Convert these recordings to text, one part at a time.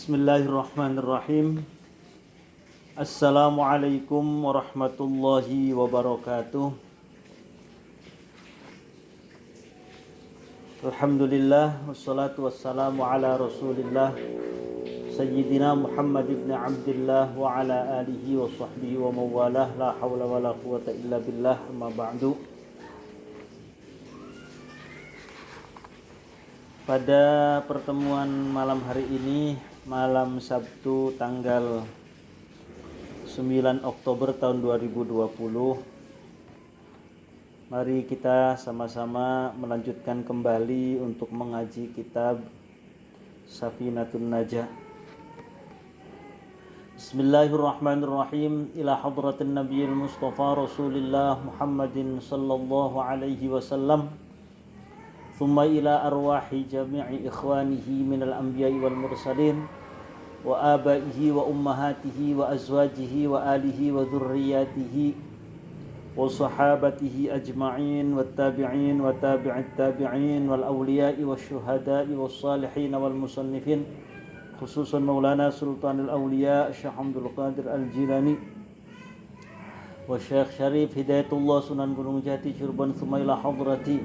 Bismillahirrahmanirrahim. Assalamualaikum warahmatullahi wabarakatuh. Alhamdulillah wassalatu wassalamu ala Rasulillah Sayyidina Muhammad ibn Abdullah wa ala alihi wa sahbihi wa mawalah, la hawla wa la quwata illa billah, amma ba'du. Pada pertemuan malam hari ini, malam Sabtu tanggal 9 Oktober tahun 2020, mari kita sama-sama melanjutkan kembali untuk mengaji kitab Safinatun Najah. Bismillahirrahmanirrahim. Ila hadratin Nabiyil Mustafa Rasulillah Muhammadin sallallahu alaihi wasallam, thumma ila arwahi jami'i ikhwanihi minal anbiya'i wal mursalin wa abaihi wa ummahatihi wa azwajihi wa alihi wa dhurriyyatihi wa sahabatihi ajma'in wa tabi'in wa tabi'it tabi'in wal awliya'i wa syuhada'i wa salihin wal musannifin, khususan Maulana Sultanul Awliya Syekh Abdul Qadir Al-Jilani wa Syekh Syarif Hidayatullah Sunan Gunung Jati Cirebon, thumma ila hadrati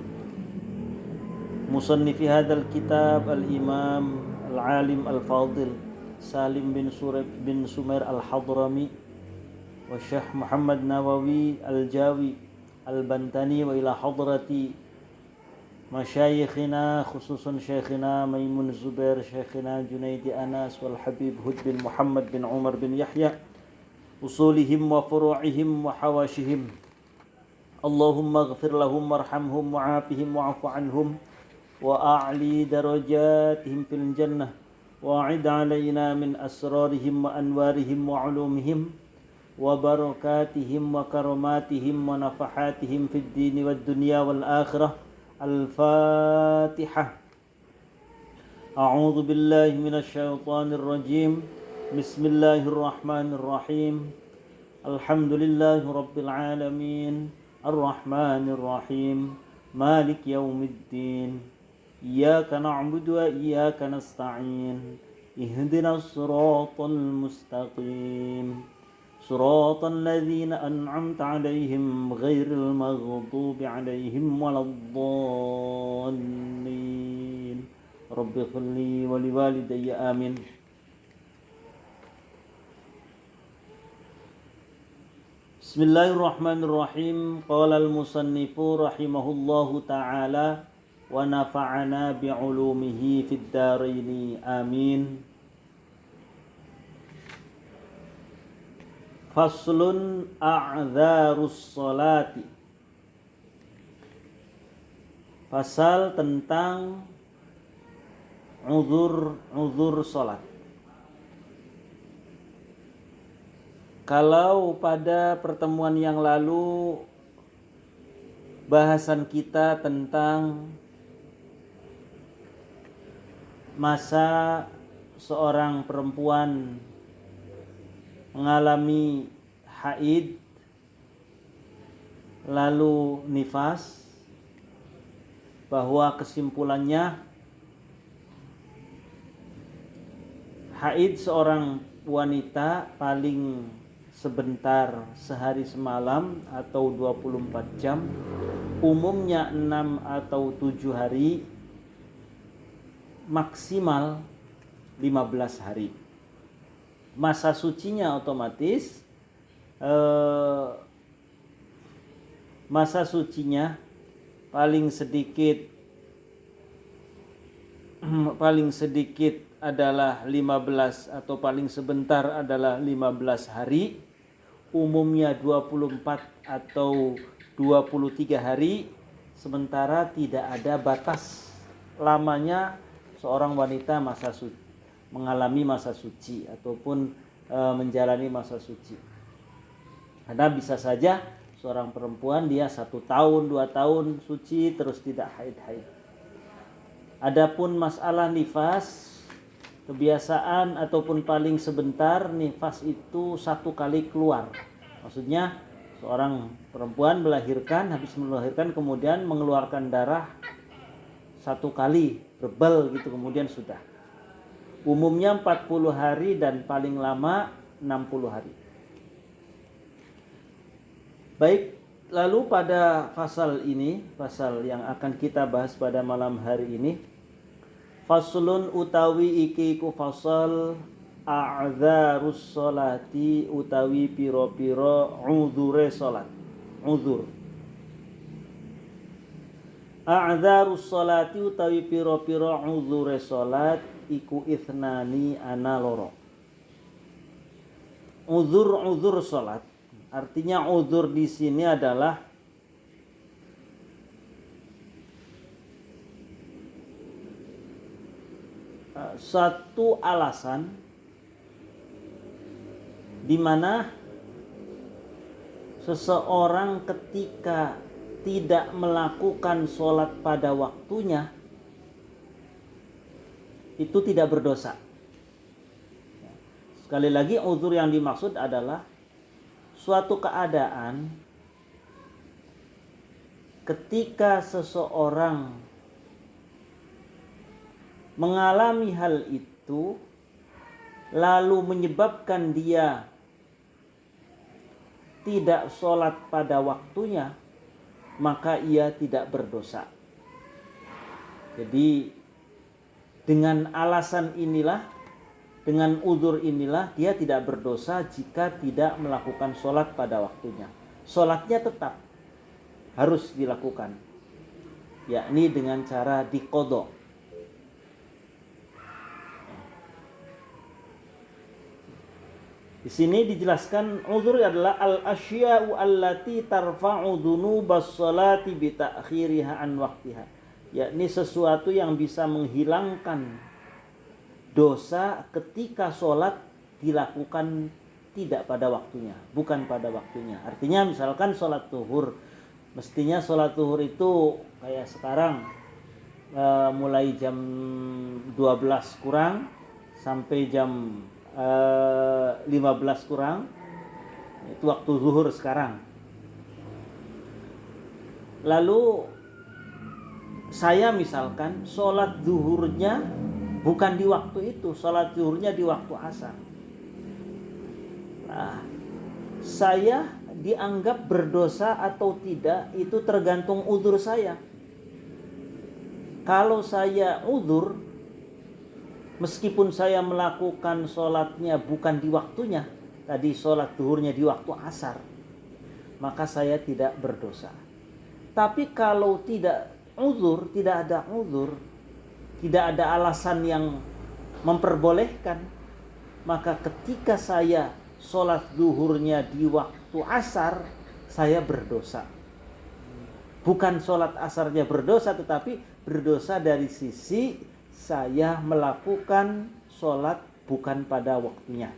musannifi hadzal kitab al-imam al-alim al-fadil Salim bin Sumair al-Hadrami wa Syekh Muhammad Nawawi al-Jawi al-Bantani, wa ila hadrati masyayikhina khususan Syekhina Maimun Zubair, Syekhina Junaidi Anas wal Habib Hud bin Muhammad bin Umar bin Yahya, usulihim wa furu'ihim wa hawashihim. Allahumma ighfir lahum warhamhum wa'afihim wa'afu anhum wa a'li darajatihim fil jannah wa a'id alaina min asrarihim wa anwarihim wa ulumihim wa barakatihim wa karamatihim wa nafahatihim fid din wad dunya wal akhirah. Al-Fatihah. A'udzu billahi minasy syaithanir rajim. Bismillahirrahmanirrahim. Alhamdulillahi rabbil alamin. Arrahmanir rahim. Malik yaumiddin. Iyyaka na'budu wa iyyaka nasta'in. Ihdinas siratal mustaqim. Siratal ladzina an'amta 'alaihim ghairil maghdubi 'alaihim waladdallin. Rabbighfirli wa liwalidayya amin. Bismillahirrahmanirrahim. Qala al-musannifu rahimahullahu ta'ala wa nafa'ana bi'ulumihi fid dharaini amin. Faslun a'dzarus salati. Pasal tentang uzur salat. Kalau pada pertemuan yang lalu bahasan kita tentang masa seorang perempuan mengalami haid lalu nifas, bahwa kesimpulannya haid seorang wanita paling sebentar, sehari semalam atau 24 jam, umumnya 6 atau 7 hari, maksimal 15 hari. Masa sucinya otomatis masa sucinya paling sedikit adalah 15 atau paling sebentar adalah 15 hari, umumnya 24 atau 23 hari, sementara tidak ada batas lamanya seorang wanita mengalami masa suci ataupun menjalani masa suci. Karena bisa saja seorang perempuan dia 1 tahun 2 tahun suci terus tidak haid. Adapun masalah nifas, kebiasaan ataupun paling sebentar nifas itu 1 kali keluar. Maksudnya seorang perempuan habis melahirkan kemudian mengeluarkan darah 1 kali, rebel gitu, kemudian sudah. Umumnya 40 hari dan paling lama 60 hari. Baik, lalu pada pasal ini, pasal yang akan kita bahas pada malam hari ini, faslun utawi iki ku fasal a'dzarus sholati utawi piro-piro uzure salat. Uzur. A'dzarus sholati utawi piro-piro uzure salat iku ithnani ana loro. Uzur salat. Artinya uzur di sini adalah satu alasan di mana seseorang ketika tidak melakukan sholat pada waktunya itu tidak berdosa. Sekali lagi, uzur yang dimaksud adalah suatu keadaan ketika seseorang mengalami hal itu lalu menyebabkan dia tidak sholat pada waktunya, maka ia tidak berdosa. Jadi dengan alasan inilah, dengan uzur inilah dia tidak berdosa jika tidak melakukan sholat pada waktunya. Sholatnya tetap harus dilakukan, yakni dengan cara diqodho. Di sini dijelaskan uzur adalah al-asya'u allati tarfa'u dzunubas sholati bi ta'khiriha an waqtiha, yakni sesuatu yang bisa menghilangkan dosa ketika sholat dilakukan tidak pada waktunya, bukan pada waktunya. Artinya misalkan sholat zuhur, mestinya sholat zuhur itu kayak sekarang mulai jam 12 kurang sampai jam 15 kurang, itu waktu zuhur sekarang. Lalu saya misalkan sholat zuhurnya bukan di waktu itu, sholat zuhurnya di waktu asar. Nah, saya dianggap berdosa atau tidak itu tergantung uzur saya. Kalau saya uzur, meskipun saya melakukan sholatnya bukan di waktunya, tadi sholat zuhurnya di waktu asar, maka saya tidak berdosa. Tapi kalau tidak uzur, tidak ada uzur, tidak ada alasan yang memperbolehkan, maka ketika saya sholat zuhurnya di waktu asar, saya berdosa. Bukan sholat asarnya berdosa, tetapi berdosa dari sisi saya melakukan sholat bukan pada waktunya.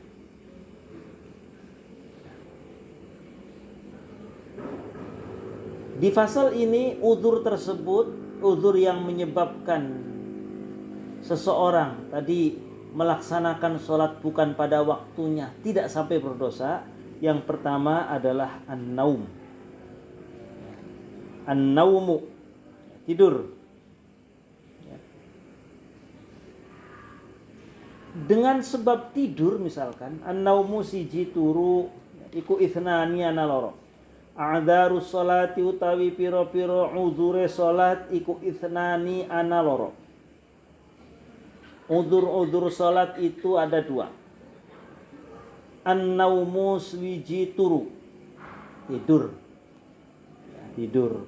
Di pasal ini uzur tersebut, uzur yang menyebabkan seseorang tadi melaksanakan sholat bukan pada waktunya tidak sampai berdosa. Yang pertama adalah an-naum. An-naumu, tidur. Dengan sebab tidur misalkan, an-naumu siji turu iku ithnani ana loro. A'dzarus sholati utawi piro-piro uzure sholat iku ithnani ana loro. Uzur-uzur sholat itu ada dua. An-naumu swiji turu, tidur. Tidur.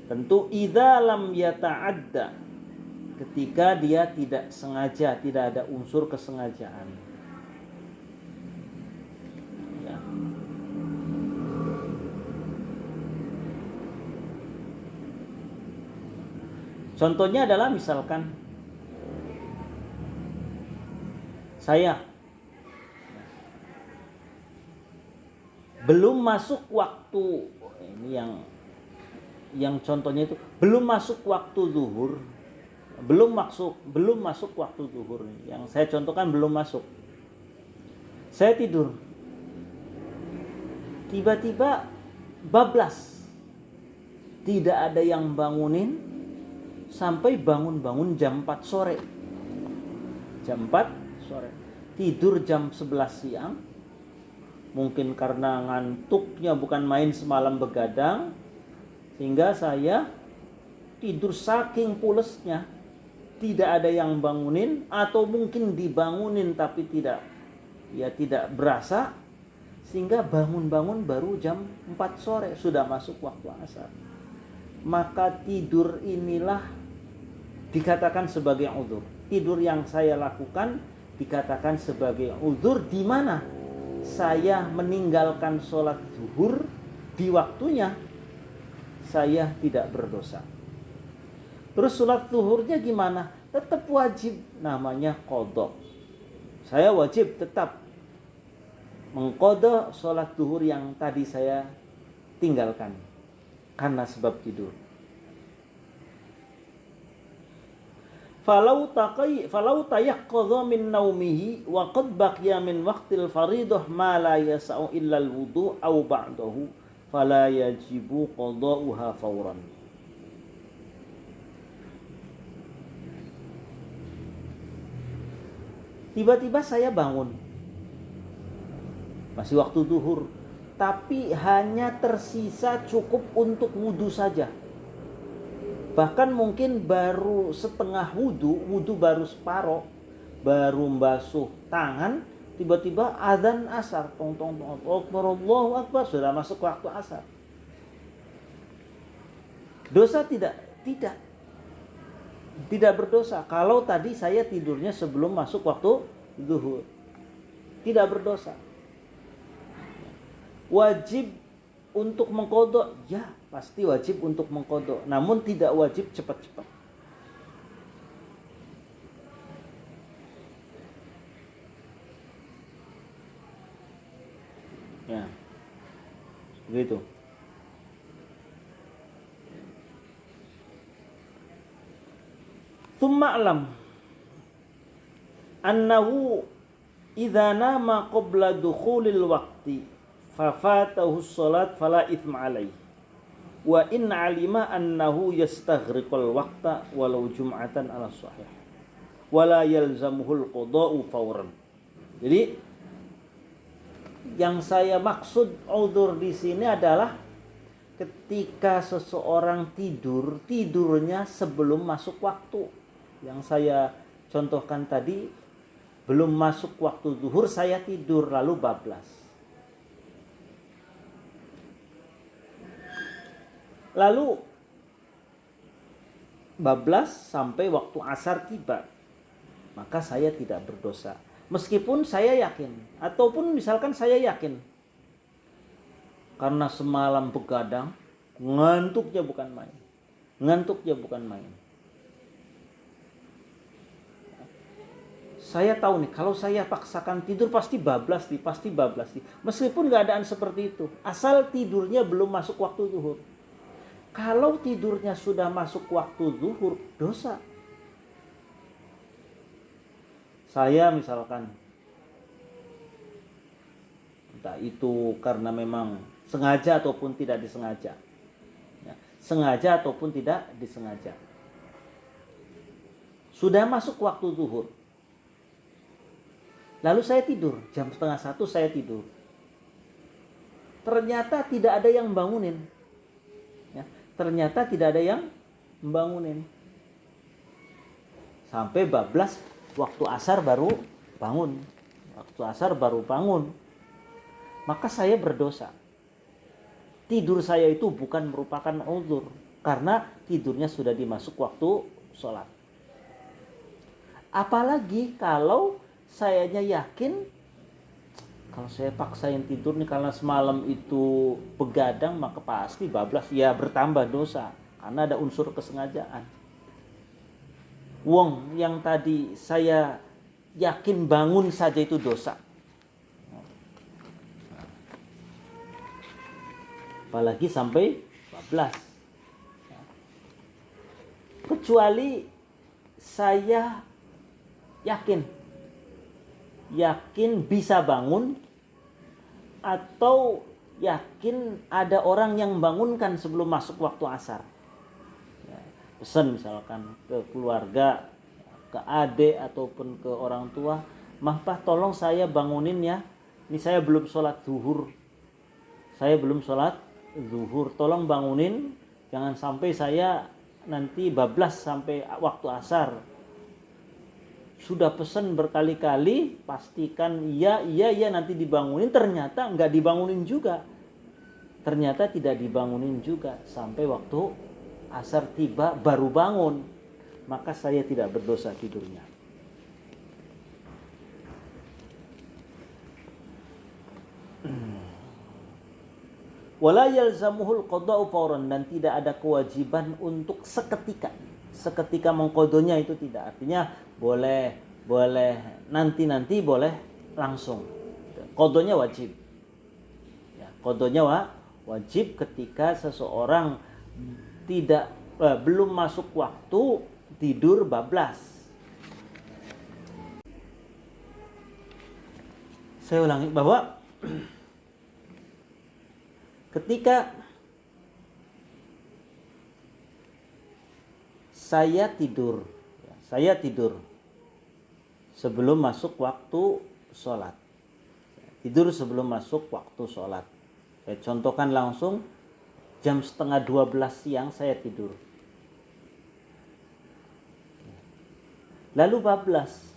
Tentu idza lam yata'adda, ketika dia tidak sengaja, tidak ada unsur kesengajaan. Ya. Contohnya adalah misalkan saya belum masuk waktu, ini yang contohnya itu belum masuk waktu zuhur, belum masuk waktu zuhur. Yang saya contohkan belum masuk. Saya tidur, tiba-tiba bablas, tidak ada yang bangunin sampai bangun-bangun jam 4 sore. jam 4 sore. Tidur jam 11 siang. Mungkin karena ngantuknya bukan main semalam begadang, sehingga saya tidur saking pulesnya, tidak ada yang bangunin, atau mungkin dibangunin tapi tidak berasa, sehingga bangun-bangun baru jam 4 sore sudah masuk waktu asar. Maka tidur inilah dikatakan sebagai uzur. Tidur yang saya lakukan dikatakan sebagai uzur, di mana saya meninggalkan sholat zuhur di waktunya, saya tidak berdosa. Terus sholat zuhurnya gimana? Tetap wajib, namanya qadha. Saya wajib tetap mengqadha sholat zuhur yang tadi saya tinggalkan karena sebab tidur. Falau tayaqqadha min naumihi wa qad baqiya min waqtil faridah ma la yas'u illa al-wudu' aw ba'dahu fala yajibu qada'uha fawran. Tiba-tiba saya bangun, masih waktu zuhur, tapi hanya tersisa cukup untuk wudu saja. Bahkan mungkin baru setengah wudu baru separoh, baru membasuh tangan, tiba-tiba adzan asar, tong tong tong, Allahu Akbar, sudah masuk waktu asar. Dosa tidak? Tidak berdosa. Kalau tadi saya tidurnya sebelum masuk waktu zuhur, tidak berdosa. Wajib untuk mengqadha, ya pasti wajib untuk mengqadha, namun tidak wajib cepat-cepat. Ya, begitu. Tsumma alam annahu idza nama qabla dukhulil waqti fafatahu sholat fala ithma alaih wa in alima annahu yastaghriqul waqta walau jum'atan ala sahih wala yalzamuhul qada'u fawran. Jadi yang saya maksud uzur di sini adalah ketika seseorang tidurnya sebelum masuk waktu. Yang saya contohkan tadi, belum masuk waktu zuhur saya tidur lalu bablas. Lalu bablas sampai waktu asar tiba, maka saya tidak berdosa. Meskipun saya yakin, ataupun misalkan saya yakin, karena semalam begadang, ngantuknya bukan main. Saya tahu nih, kalau saya paksakan tidur pasti bablas nih. Meskipun keadaan seperti itu, asal tidurnya belum masuk waktu zuhur. Kalau tidurnya sudah masuk waktu zuhur, dosa. Saya misalkan, entah itu karena memang sengaja ataupun tidak disengaja, ya, sengaja ataupun tidak disengaja, sudah masuk waktu zuhur, lalu saya tidur, jam 12:30 saya tidur, ternyata tidak ada yang bangunin. Sampai bablas waktu asar baru bangun. Maka saya berdosa. Tidur saya itu bukan merupakan uzur, karena tidurnya sudah dimasuk waktu sholat. Apalagi kalau sayanya yakin, kalau saya paksain tidur nih karena semalam itu begadang, maka pasti bablas, ya bertambah dosa karena ada unsur kesengajaan. Wong yang tadi saya yakin bangun saja itu dosa, apalagi sampai bablas. Kecuali saya yakin bisa bangun, atau yakin ada orang yang membangunkan sebelum masuk waktu asar. Pesan misalkan ke keluarga, ke adik ataupun ke orang tua, "Mah, Pak, tolong saya bangunin ya. Ini saya belum sholat zuhur. Tolong bangunin. Jangan sampai saya nanti bablas sampai waktu asar. Sudah pesan berkali-kali, pastikan iya nanti dibangunin." Ternyata nggak dibangunin juga. Ternyata tidak dibangunin juga sampai waktu asar tiba baru bangun. Maka saya tidak berdosa tidurnya. Wala yalzamuhul qada'u fawran, dan tidak ada kewajiban untuk seketika mengqadanya, itu tidak. Artinya boleh nanti boleh langsung. Qadanya wajib. Ya, qadanya wajib ketika seseorang belum masuk waktu tidur bablas. Saya ulangi bahwa ketika saya tidur sebelum masuk waktu sholat. Tidur sebelum masuk waktu sholat. Saya contohkan langsung, jam 11:30 siang saya tidur. Lalu bablas.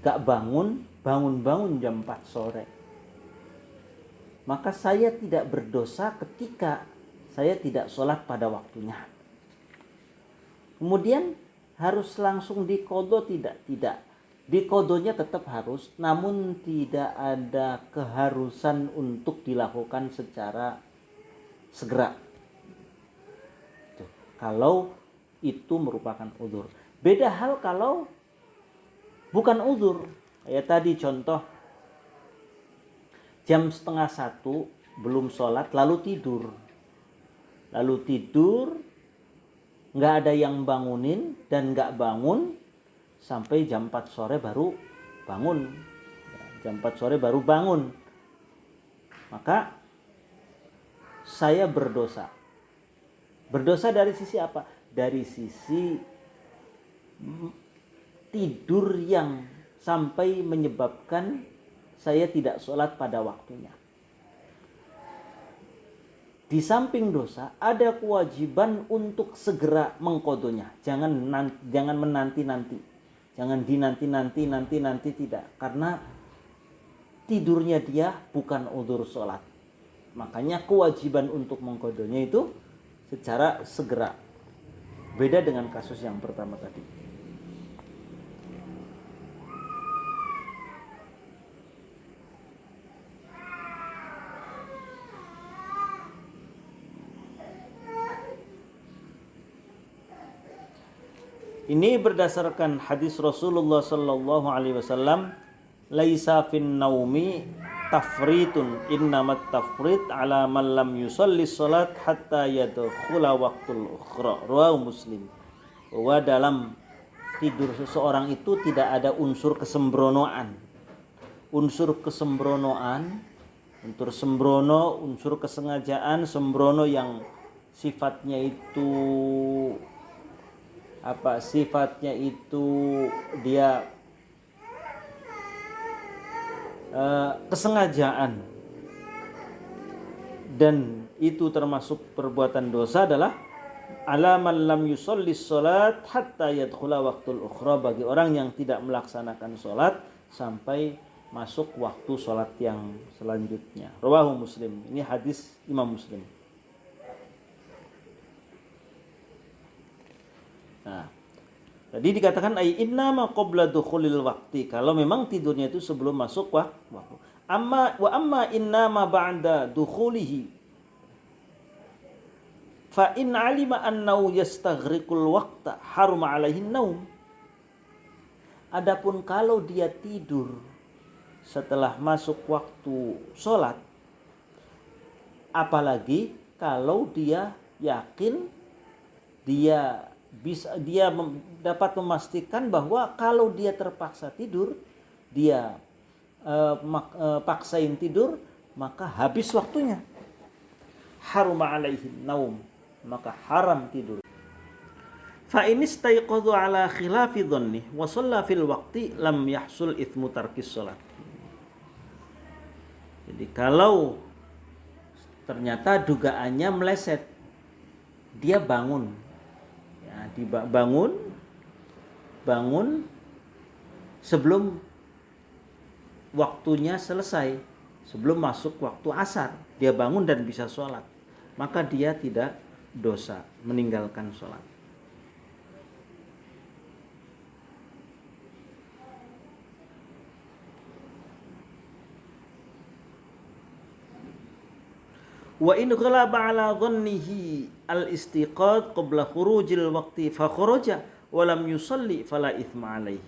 Gak bangun jam 4 sore. Maka saya tidak berdosa ketika saya tidak sholat pada waktunya. Kemudian harus langsung diqadha, tidak. Diqadhanya tetap harus, namun tidak ada keharusan untuk dilakukan secara segera. Kalau itu merupakan uzur. Beda hal kalau bukan uzur. Kayak tadi contoh, jam 12:30 belum sholat lalu tidur, nggak ada yang bangunin dan nggak bangun sampai jam 4 sore baru bangun. Maka saya berdosa. Berdosa dari sisi apa? Dari sisi tidur yang sampai menyebabkan saya tidak sholat pada waktunya. Di samping dosa, ada kewajiban untuk segera mengqadhanya. Jangan menanti-nanti. Jangan dinanti, tidak. Karena tidurnya dia bukan udzur sholat. Makanya kewajiban untuk mengqadhanya itu secara segera. Beda dengan kasus yang pertama tadi. Ini berdasarkan hadis Rasulullah sallallahu alaihi wasallam, "Laisa fin naumi tafritun, innamat tafrit ala man lam yusalli salat hatta yadkhula waqtul ukhra." Rawahu Muslim. Bahwa dalam tidur seseorang itu tidak ada unsur kesembronoan. Unsur sembrono, unsur kesengajaan, sembrono yang sifatnya itu dia kesengajaan, dan itu termasuk perbuatan dosa adalah ala man lam yusallis salat hatta yadkhula waqtul ukhra, bagi orang yang tidak melaksanakan salat sampai masuk waktu salat yang selanjutnya. Rawahu Muslim. Ini hadis Imam Muslim. Nah, tadi dikatakan ai inna ma qabla dukhulil waqti, kalau memang tidurnya itu sebelum masuk waktu. Amma inna ma ba'da dukhulihi fa in alima annahu yastaghriqul waqta haruma alaihi naum. Adapun kalau dia tidur setelah masuk waktu sholat, apalagi kalau dia yakin dia dapat memastikan bahwa kalau dia terpaksa tidur, dia paksain tidur, maka habis waktunya. Haruma alaihi naum, maka haram tidur. Fa in istayqadhu ala khilafi dhanni wa shalla fil waqti lam yahsul ithmu tarkis shalat. Jadi kalau ternyata dugaannya meleset, dia bangun, ya, bangun sebelum waktunya selesai, sebelum masuk waktu asar, dia bangun dan bisa sholat, maka dia tidak dosa meninggalkan sholat. Wa in ghalaba ala dhannihi al-istiqad qabla khurujil waqti fa kharaja wa lam yusalli fala ithma alaihi.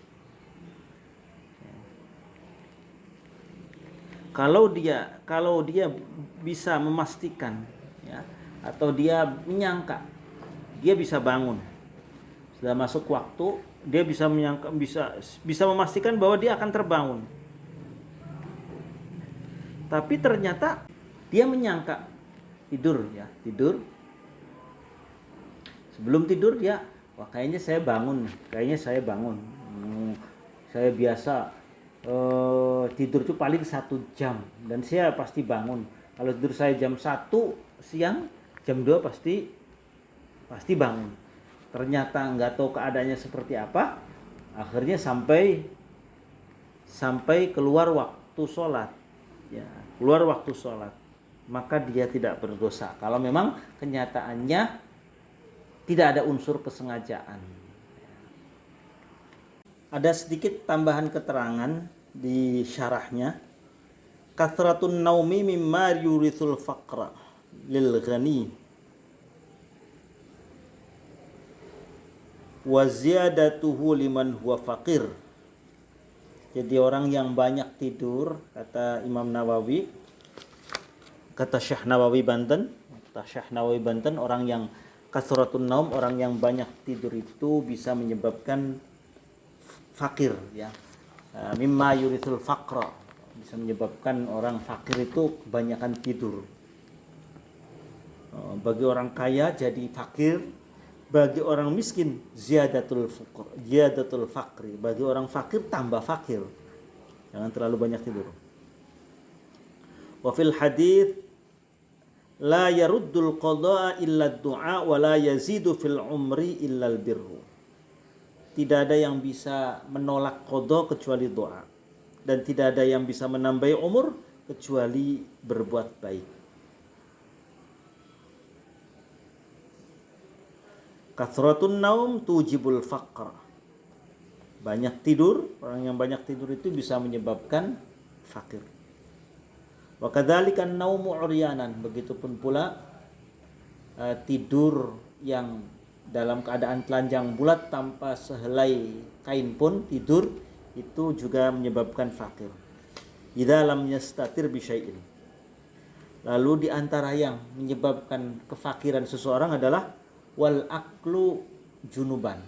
Kalau dia bisa memastikan, ya, atau dia menyangka dia bisa bangun sudah masuk waktu, dia bisa menyangka, bisa memastikan bahwa dia akan terbangun, tapi ternyata dia menyangka tidur sebelum tidur dia, wah kayaknya saya bangun, saya biasa tidur itu paling 1 jam dan saya pasti bangun. Kalau tidur saya jam 1 siang, jam 2 pasti bangun. Ternyata nggak tahu keadaannya seperti apa, akhirnya sampai keluar waktu sholat, ya, maka dia tidak berdosa kalau memang kenyataannya tidak ada unsur kesengajaan. Ada sedikit tambahan keterangan di syarahnya. Kathratun naumi mimma yurithul faqra lil ghani wa ziyadatuhu liman huwa faqir. Jadi orang yang banyak tidur, kata Imam Nawawi, kata Syekh Nawawi Banten, orang yang kathratun naum, orang yang banyak tidur itu bisa menyebabkan fakir, ya. Mimma yurithul faqra, bisa menyebabkan orang fakir itu kebanyakan tidur. Bagi orang kaya jadi fakir, bagi orang miskin ziyadatul faqri, bagi orang fakir tambah fakir. Jangan terlalu banyak tidur. Wa fil hadits la yaruddul qada'a illa ad-du'a wa la yazidu fil umri illa al-birru. Tidak ada yang bisa menolak qada kecuali doa, dan tidak ada yang bisa menambahi umur kecuali berbuat baik. Kathratun naum tujibul faqr. Banyak tidur, orang yang banyak tidur itu bisa menyebabkan fakir. Wa kadzalika an-naumu 'uryanan, begitupun pula tidur yang dalam keadaan telanjang bulat tanpa sehelai kain pun tidur itu juga menyebabkan fakir. Idza lam yastatir bi syai'in. Lalu di antara yang menyebabkan kefakiran seseorang adalah wal aklu junuban.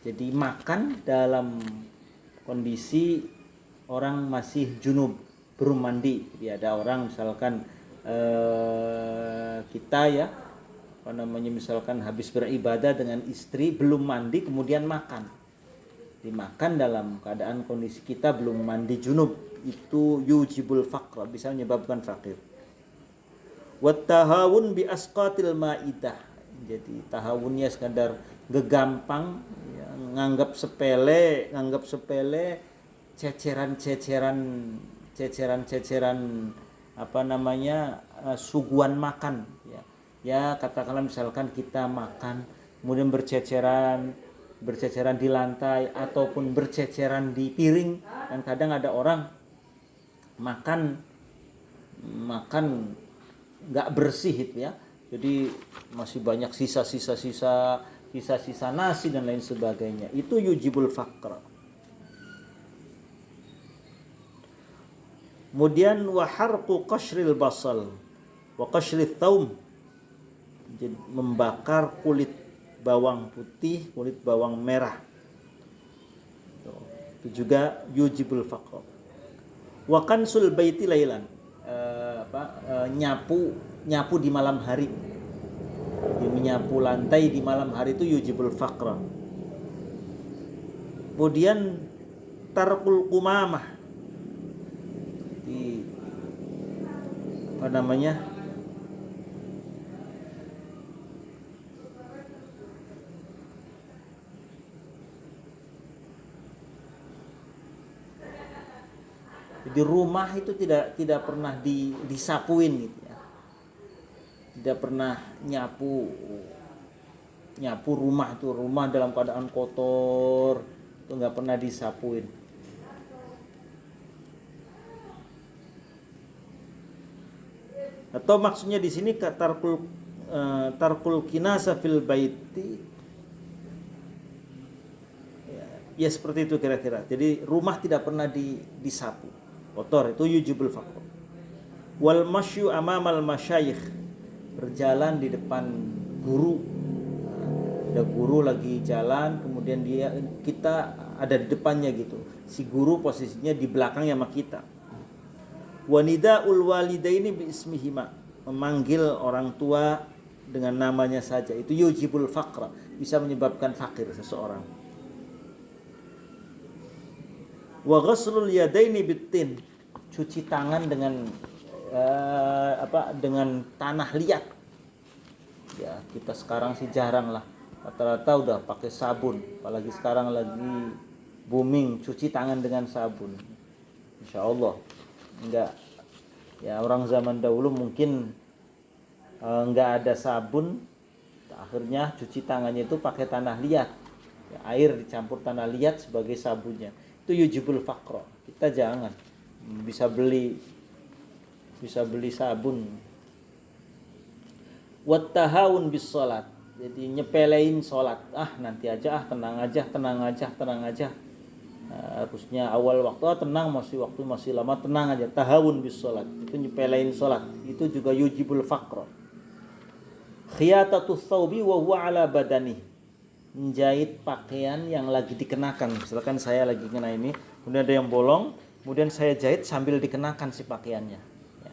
Jadi makan dalam kondisi orang masih junub, belum mandi. Jadi ada orang misalkan kita, ya, misalkan habis beribadah dengan istri belum mandi kemudian makan. Dimakan dalam keadaan kondisi kita belum mandi junub, itu yujibul faqra, bisa menyebabkan fakir. Wat tahawun bi asqatil maidah. Jadi tahawunnya sekadar gegampang, ya, nganggap sepele ceceran suguhan makan, ya. Ya, katakanlah misalkan kita makan kemudian berceceran di lantai ataupun berceceran di piring, dan kadang ada orang makan nggak bersih itu, ya. Jadi masih banyak sisa-sisa nasi dan lain sebagainya. Itu yujibul faqr. Kemudian wa harqu qashril basal wa qashril thaum, jadi membakar kulit bawang putih, kulit bawang merah. Itu juga yujibul faqr. Wa kansul baiti lailan, nyapu di malam hari. Jadi menyapu lantai di malam hari itu yujibul faqra. Kemudian tarkul qumamah, di apa namanya, di rumah itu tidak pernah disapuin gitu ya, tidak pernah nyapu rumah dalam keadaan kotor itu nggak pernah disapuin. Atau maksudnya di sini tarkul kinasa fil baiti, ya seperti itu kira-kira. Jadi rumah tidak pernah disapu, kotor, itu yujibul faqr. Wal masyu amamal masyayikh, berjalan di depan guru. Ada guru lagi jalan, kemudian kita ada di depannya gitu. Si guru posisinya di belakangnya sama kita. Wanidaul walidaini bi ismihima, memanggil orang tua dengan namanya saja, itu yujibul faqra, bisa menyebabkan fakir seseorang. Wa ghaslul yadaini bitin, cuci tangan dengan dengan tanah liat. Ya, kita sekarang sih jarang lah, rata-rata udah pakai sabun, apalagi sekarang lagi booming cuci tangan dengan sabun. Insya Allah enggak, ya orang zaman dahulu mungkin enggak ada sabun, akhirnya cuci tangannya itu pakai tanah liat, ya, air dicampur tanah liat sebagai sabunnya. Itu yujibul faqra. Kita jangan, bisa beli sabun. Wattahawun bis salat, jadi nyepelein salat, nanti aja, tenang aja. Harusnya awal waktu tenang, waktu masih lama, tenang aja. Tahawun bis salat, itu nyepelein salat, itu juga yujibul faqra. Khiyatatus thawbi wa huwa ala badani, menjahit pakaian yang lagi dikenakan. Misalkan saya lagi kena ini, kemudian ada yang bolong, kemudian saya jahit sambil dikenakan si pakaiannya. Ya.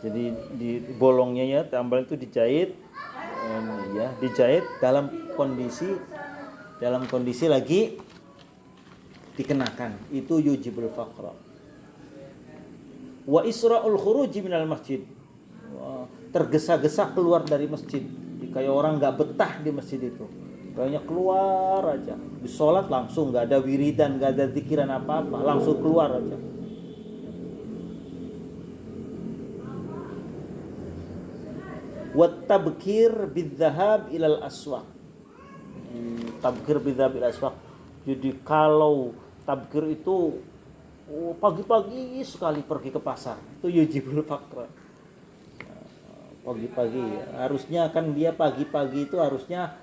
Jadi di bolongnya ya, tambal itu dijahit, ya, dijahit dalam kondisi lagi dikenakan, itu yujibul faqra. Wa isra'ul khuruji minal masjid, tergesa-gesa keluar dari masjid, kayak orang nggak betah di masjid itu, banyak keluar aja, di sholat langsung nggak ada wiridan, nggak ada zikiran apa-apa, langsung keluar aja. Wat tabkir bidzahab ilal aswaq, tabkir bidzahab ilal aswaq. Jadi kalau tabkir itu pagi-pagi sekali pergi ke pasar, itu yujibul faqra. Pagi-pagi ya. Harusnya kan dia pagi-pagi itu harusnya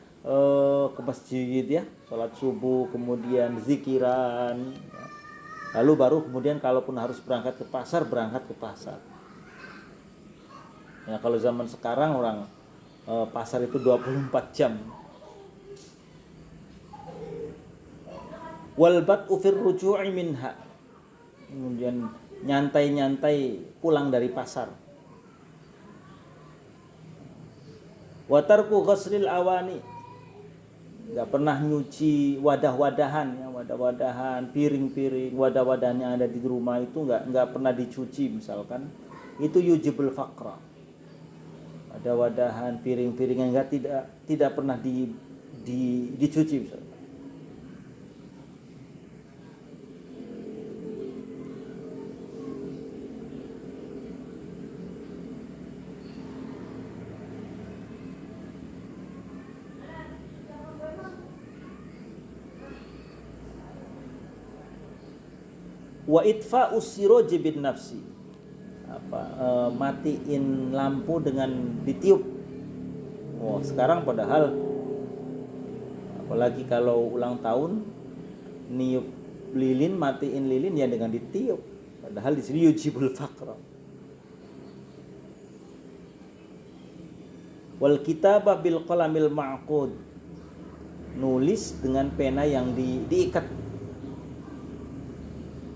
ke masjid ya, sholat subuh, kemudian zikiran, ya. Lalu baru kemudian kalaupun harus berangkat ke pasar, berangkat ke pasar. Ya, kalau zaman sekarang orang pasar itu 24 jam. Wal bad'u fir ruju'i minha, kemudian nyantai-nyantai pulang dari pasar. Wa tarku ghaslil awani, enggak pernah nyuci wadah-wadahan ya, wadah-wadahan, piring-piring, wadah-wadahan yang ada di rumah itu enggak pernah dicuci misalkan, itu yujibul faqra. Ada wadahan, piring-piring yang tidak pernah dicuci misalkan. Wa itfa'us siroji bin nafsi, matiin lampu dengan ditiup. Sekarang padahal apalagi kalau ulang tahun niup lilin, matiin lilin ya dengan ditiup, padahal di sini yujibul faqra. Wal kitabah bil qalamil ma'qud, nulis dengan pena yang diikat.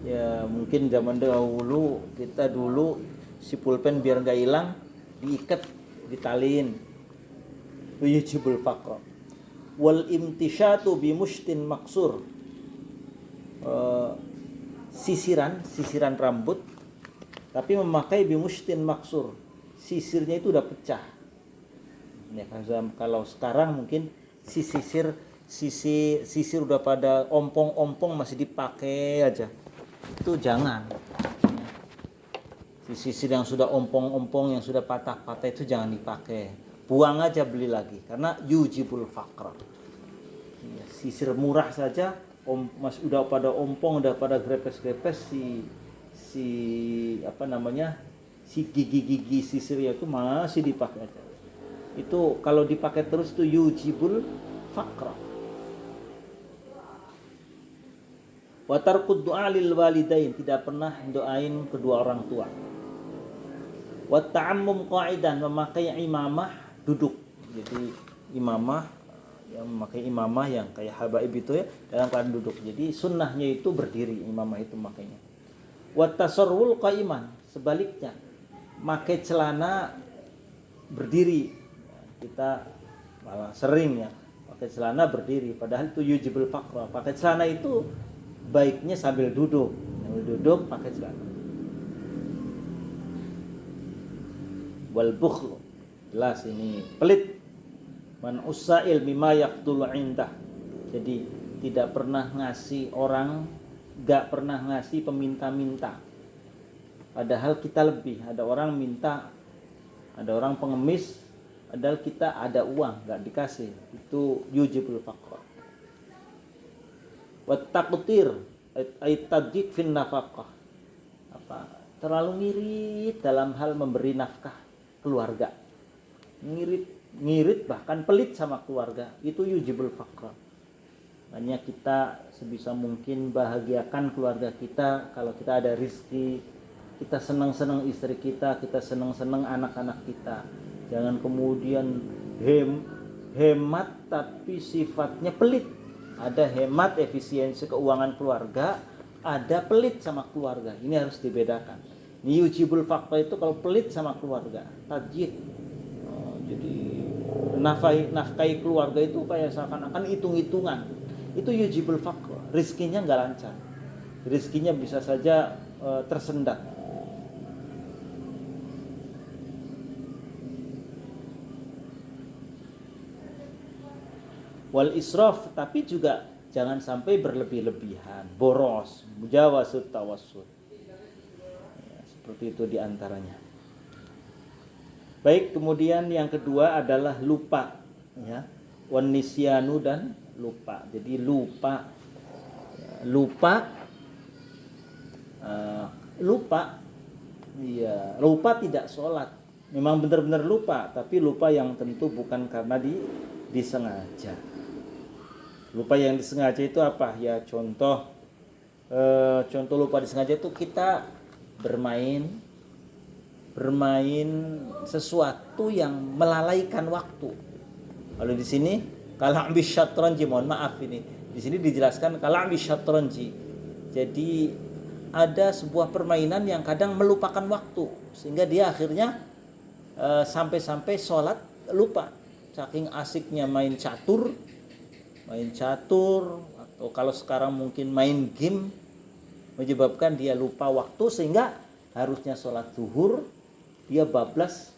Ya mungkin zaman dahulu, kita dulu si pulpen biar nggak hilang diikat, ditaliin. yujibul faqra. Wal imtisyatu bimushtin maksur, sisiran rambut tapi memakai bimushtin maksur, sisirnya itu udah pecah ya. Kalau sekarang mungkin sisir udah pada ompong masih dipakai aja, itu jangan. Sisir yang sudah ompong yang sudah patah itu jangan dipakai, buang aja, beli lagi, karena yujibul faqra. Sisir murah saja udah pada ompong, udah pada grepes si gigi sisirnya itu masih dipakai aja. Itu kalau dipakai terus tuh yujibul faqra. Wa tarkud du'a lil walidain, tidak pernah doain kedua orang tua. Wa ta'ammum qa'idan, memakai imamah duduk. Jadi imamah yang memakai imamah yang kayak habaib itu ya, dalam keadaan duduk. Jadi sunnahnya itu berdiri, imamah itu makainya. Wa tasarrul qa'iman, sebaliknya pakai celana berdiri. Kita malah sering ya pakai celana berdiri, padahal itu yujibul faqra. Pakai celana itu baiknya sambil duduk pakai celana. Wal bukhl, jelas ini pelit. Man usail mimma yafdulu indah, jadi tidak pernah ngasih orang, gak pernah ngasih peminta-minta, padahal kita lebih. Ada orang minta, ada orang pengemis, padahal kita ada uang gak dikasih, itu yujibul faqra. Wat taqtir ay tadjiq fin nafaqah, terlalu ngirit dalam hal memberi nafkah keluarga, ngirit bahkan pelit sama keluarga, itu yujibul faqra. Hanya kita sebisa mungkin bahagiakan keluarga kita. Kalau kita ada rizki, kita senang-senang istri kita senang-senang anak-anak kita. Jangan kemudian hemat tapi sifatnya pelit. Ada hemat efisiensi keuangan keluarga, ada pelit sama keluarga. Ini harus dibedakan. Ini yujibul faqra itu kalau pelit sama keluarga, tajid. Jadi nafkahi keluarga itu kayak seakan-akan hitung-hitungan. Itu yujibul faqra. Rizkinya nggak lancar. Rizkinya bisa saja tersendat. Wal israf, tapi juga jangan sampai berlebih-lebihan, boros, mujawazut tawassul. Ya, seperti itu diantaranya. Baik, kemudian yang kedua adalah lupa, ya, wan nisyanu, dan lupa. Jadi lupa tidak sholat. Memang benar-benar lupa, tapi lupa yang tentu bukan karena disengaja. Lupa yang disengaja itu apa? Ya contoh lupa disengaja itu kita bermain sesuatu yang melalaikan waktu. Kalau di sini kala'bi syatranji, mohon maaf ini. Di sini dijelaskan kala'bi syatranji. Jadi ada sebuah permainan yang kadang melupakan waktu, sehingga dia akhirnya sampai sholat lupa. Saking asiknya main catur, atau kalau sekarang mungkin main game, menyebabkan dia lupa waktu, sehingga harusnya sholat zuhur dia bablas,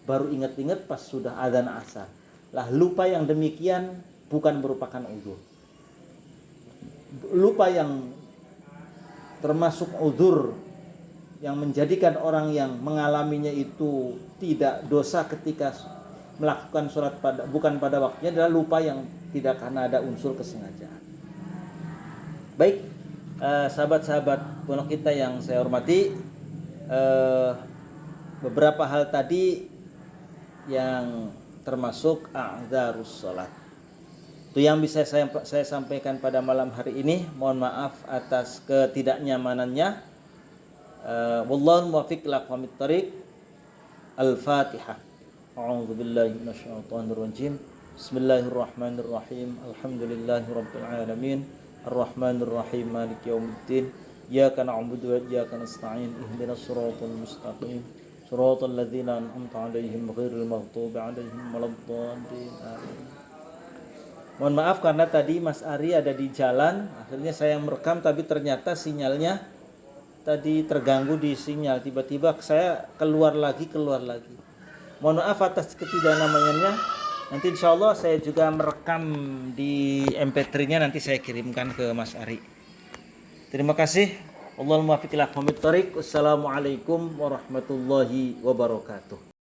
baru ingat-ingat pas sudah adzan asar. Lah lupa yang demikian bukan merupakan uzur. Lupa yang termasuk uzur yang menjadikan orang yang mengalaminya itu tidak dosa ketika melakukan sholat bukan pada waktunya adalah lupa yang tidak karena ada unsur kesengajaan. Baik, sahabat-sahabat pondok kita yang saya hormati, beberapa hal tadi yang termasuk a'dzarus sholat itu yang bisa saya sampaikan pada malam hari ini. Mohon maaf atas ketidaknyamanannya. Wallahu muwaffiq ila aqwamit thoriq. Al-Fatihah. A'udzu billahi minasyaitonir rajim. Bismillahirrahmanirrahim. Alhamdulillahirabbil alamin. Arrahmanir rahim. Maliki yaumiddin. Iyyaka na'budu wa iyyaka nasta'in. Ihdinas siratal mustaqim. Shiratal ladzina an'amta 'alaihim ghairil maghdubi 'alaihim waladdallin. Amin. Mohon maaf karena tadi Mas Ari ada di jalan, akhirnya saya merekam tapi ternyata sinyalnya tadi terganggu di sinyal, tiba-tiba saya keluar lagi. Mohon maaf atas ketidaknyamanannya. Nanti insya Allah saya juga merekam di MP3-nya, nanti saya kirimkan ke Mas Ari. Terima kasih. Allahumma muwaffiq ila aqwamit thoriq. Wassalamualaikum warahmatullahi wabarakatuh.